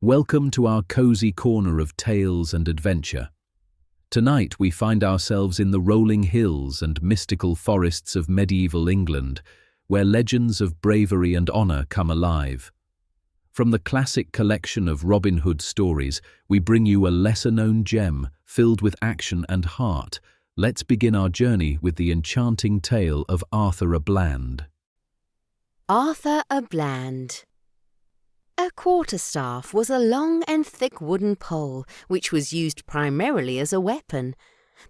Welcome to our cozy corner of tales and adventure. Tonight we find ourselves in the rolling hills and mystical forests of medieval England, where legends of bravery and honor come alive. From the classic collection of Robin Hood stories, we bring you a lesser-known gem filled with action and heart. Let's begin our journey with the enchanting tale of Arthur à Bland. Arthur à Bland. A quarterstaff was a long and thick wooden pole which was used primarily as a weapon.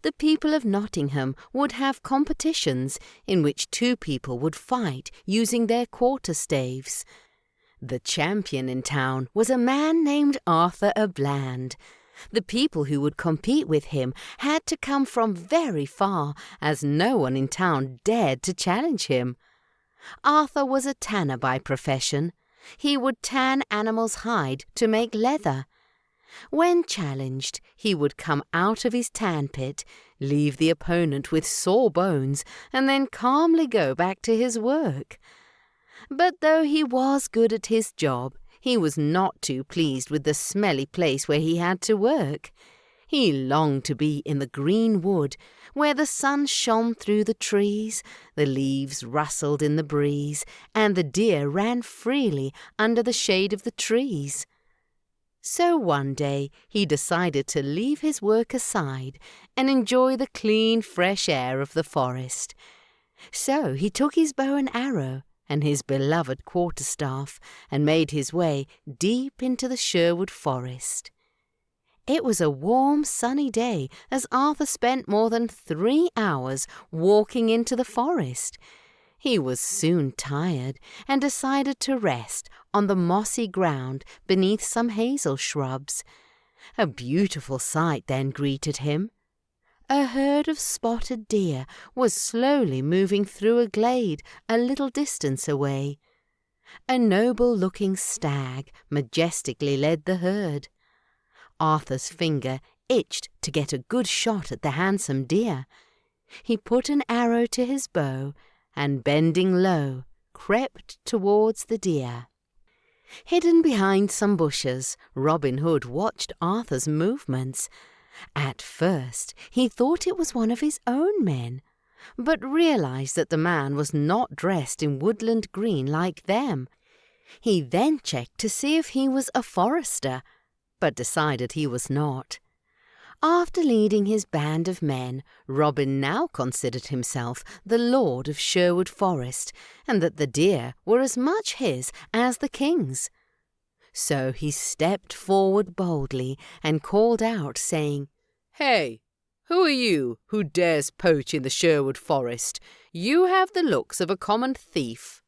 The people of Nottingham would have competitions in which two people would fight using their quarterstaves. The champion in town was a man named Arthur à Bland. The people who would compete with him had to come from very far, as no one in town dared to challenge him. Arthur was a tanner by profession. He would tan animals' hide to make leather. When challenged, he would come out of his tan pit, leave the opponent with sore bones, and then calmly go back to his work. But though he was good at his job, he was not too pleased with the smelly place where he had to work. He longed to be in the green wood, where the sun shone through the trees, the leaves rustled in the breeze, and the deer ran freely under the shade of the trees. So one day he decided to leave his work aside and enjoy the clean, fresh air of the forest. So he took his bow and arrow and his beloved quarterstaff and made his way deep into the Sherwood Forest. It was a warm, sunny day as Arthur spent more than 3 hours walking into the forest. He was soon tired and decided to rest on the mossy ground beneath some hazel shrubs. A beautiful sight then greeted him. A herd of spotted deer was slowly moving through a glade a little distance away. A noble-looking stag majestically led the herd. Arthur's finger itched to get a good shot at the handsome deer. He put an arrow to his bow and, bending low, crept towards the deer. Hidden behind some bushes, Robin Hood watched Arthur's movements. At first, he thought it was one of his own men, but realized that the man was not dressed in woodland green like them. He then checked to see if he was a forester, but decided he was not. After leading his band of men, Robin now considered himself the lord of Sherwood Forest, and that the deer were as much his as the king's. So he stepped forward boldly and called out, saying, "Hey, who are you who dares poach in the Sherwood Forest? You have the looks of a common thief."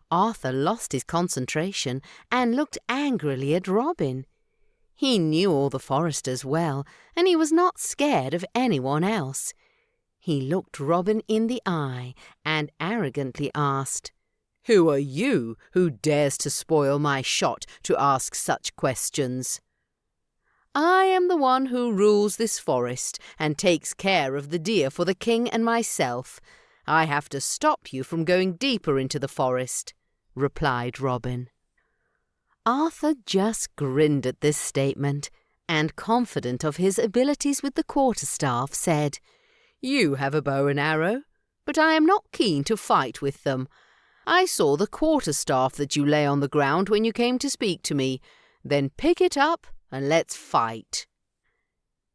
Arthur lost his concentration and looked angrily at Robin. He knew all the foresters well, and he was not scared of anyone else. He looked Robin in the eye and arrogantly asked, "Who are you who dares to spoil my shot to ask such questions?" "I am the one who rules this forest and takes care of the deer for the king and myself. I have to stop you from going deeper into the forest," replied Robin. Arthur just grinned at this statement, and, confident of his abilities with the quarterstaff, said, "You have a bow and arrow, but I am not keen to fight with them. I saw the quarterstaff that you lay on the ground when you came to speak to me. Then pick it up and let's fight."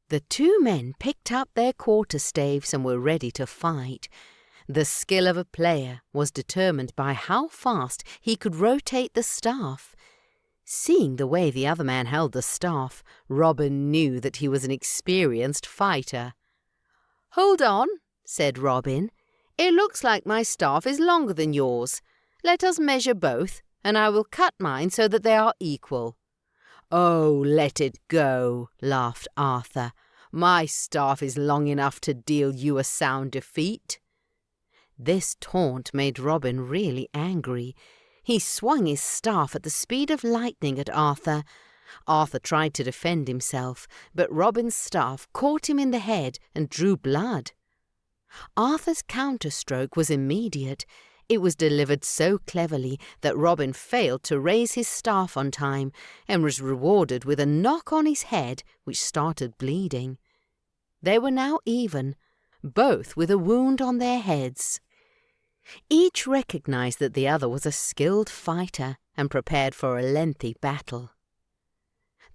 The two men picked up their quarterstaves and were ready to fight. The skill of a player was determined by how fast he could rotate the staff. Seeing the way the other man held the staff, Robin knew that he was an experienced fighter. "Hold on," said Robin. "It looks like my staff is longer than yours. Let us measure both, and I will cut mine so that they are equal." "Oh, let it go," laughed Arthur. "My staff is long enough to deal you a sound defeat." This taunt made Robin really angry. He swung his staff at the speed of lightning at Arthur. Arthur tried to defend himself, but Robin's staff caught him in the head and drew blood. Arthur's counterstroke was immediate. It was delivered so cleverly that Robin failed to raise his staff on time and was rewarded with a knock on his head which started bleeding. They were now even, both with a wound on their heads. Each recognized that the other was a skilled fighter and prepared for a lengthy battle.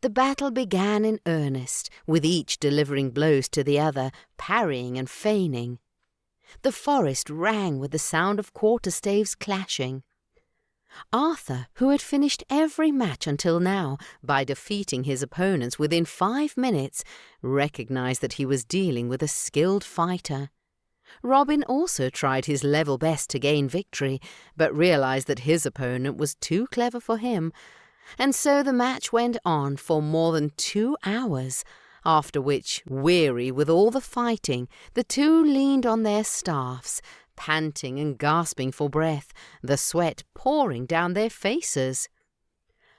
The battle began in earnest, with each delivering blows to the other, parrying and feigning. The forest rang with the sound of quarterstaves clashing. Arthur, who had finished every match until now by defeating his opponents within 5 minutes, recognized that he was dealing with a skilled fighter. Robin also tried his level best to gain victory, but realized that his opponent was too clever for him, and so the match went on for more than 2 hours, after which, weary with all the fighting, the two leaned on their staffs, panting and gasping for breath, the sweat pouring down their faces.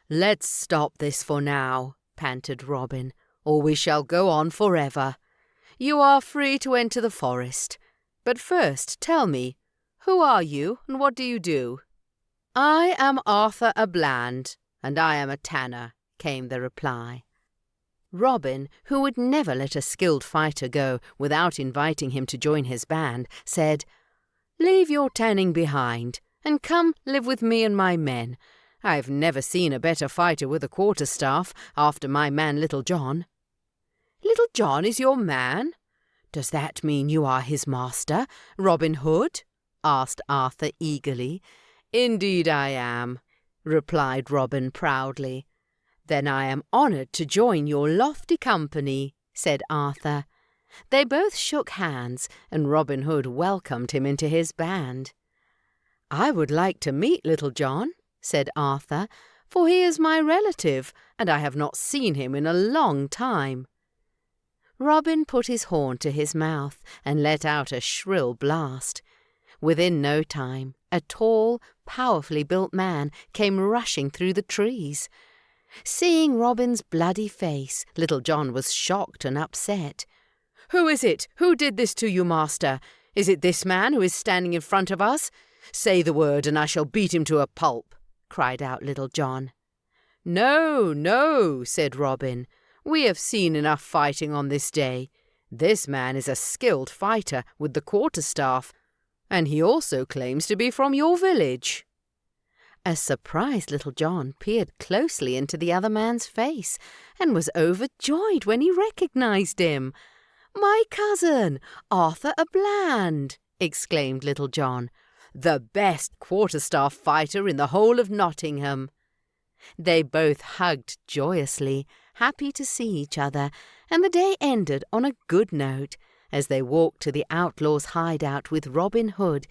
"Let's stop this for now," panted Robin, "or we shall go on forever. You are free to enter the forest. But first tell me, who are you and what do you do?" "I am Arthur a Bland, and I am a tanner," came the reply. Robin, who would never let a skilled fighter go without inviting him to join his band, said, "Leave your tanning behind, and come live with me and my men. I have never seen a better fighter with a quarterstaff after my man Little John." "Little John is your man? Does that mean you are his master, Robin Hood?" asked Arthur eagerly. "Indeed I am," replied Robin proudly. "Then I am honoured to join your lofty company," said Arthur. They both shook hands, and Robin Hood welcomed him into his band. "I would like to meet Little John," said Arthur, "for he is my relative, and I have not seen him in a long time." Robin put his horn to his mouth and let out a shrill blast. Within no time, a tall, powerfully built man came rushing through the trees. Seeing Robin's bloody face, Little John was shocked and upset. "Who is it? Who did this to you, master? Is it this man who is standing in front of us? Say the word and I shall beat him to a pulp," cried out Little John. "No, no," said Robin. "We have seen enough fighting on this day. This man is a skilled fighter with the quarterstaff, and he also claims to be from your village." A surprised Little John peered closely into the other man's face and was overjoyed when he recognized him. "My cousin, Arthur a Bland," exclaimed Little John, "the best quarterstaff fighter in the whole of Nottingham." They both hugged joyously, happy to see each other, and the day ended on a good note as they walked to the outlaw's hideout with Robin Hood,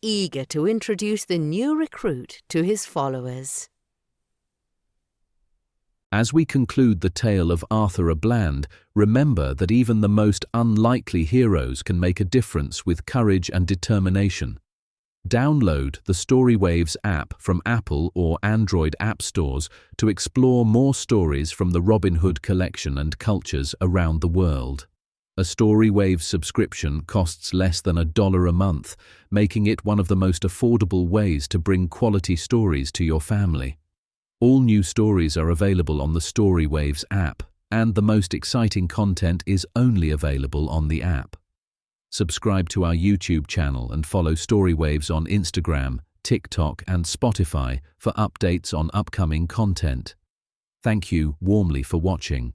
eager to introduce the new recruit to his followers. As we conclude the tale of Arthur a Bland, remember that even the most unlikely heroes can make a difference with courage and determination. Download the Storywaves app from Apple or Android app stores to explore more stories from the Robin Hood collection and cultures around the world. A Storywaves subscription costs less than $1 a month, making it one of the most affordable ways to bring quality stories to your family. All new stories are available on the Storywaves app, and the most exciting content is only available on the app. Subscribe to our YouTube channel and follow Storywaves on Instagram, TikTok, and Spotify for updates on upcoming content. Thank you warmly for watching.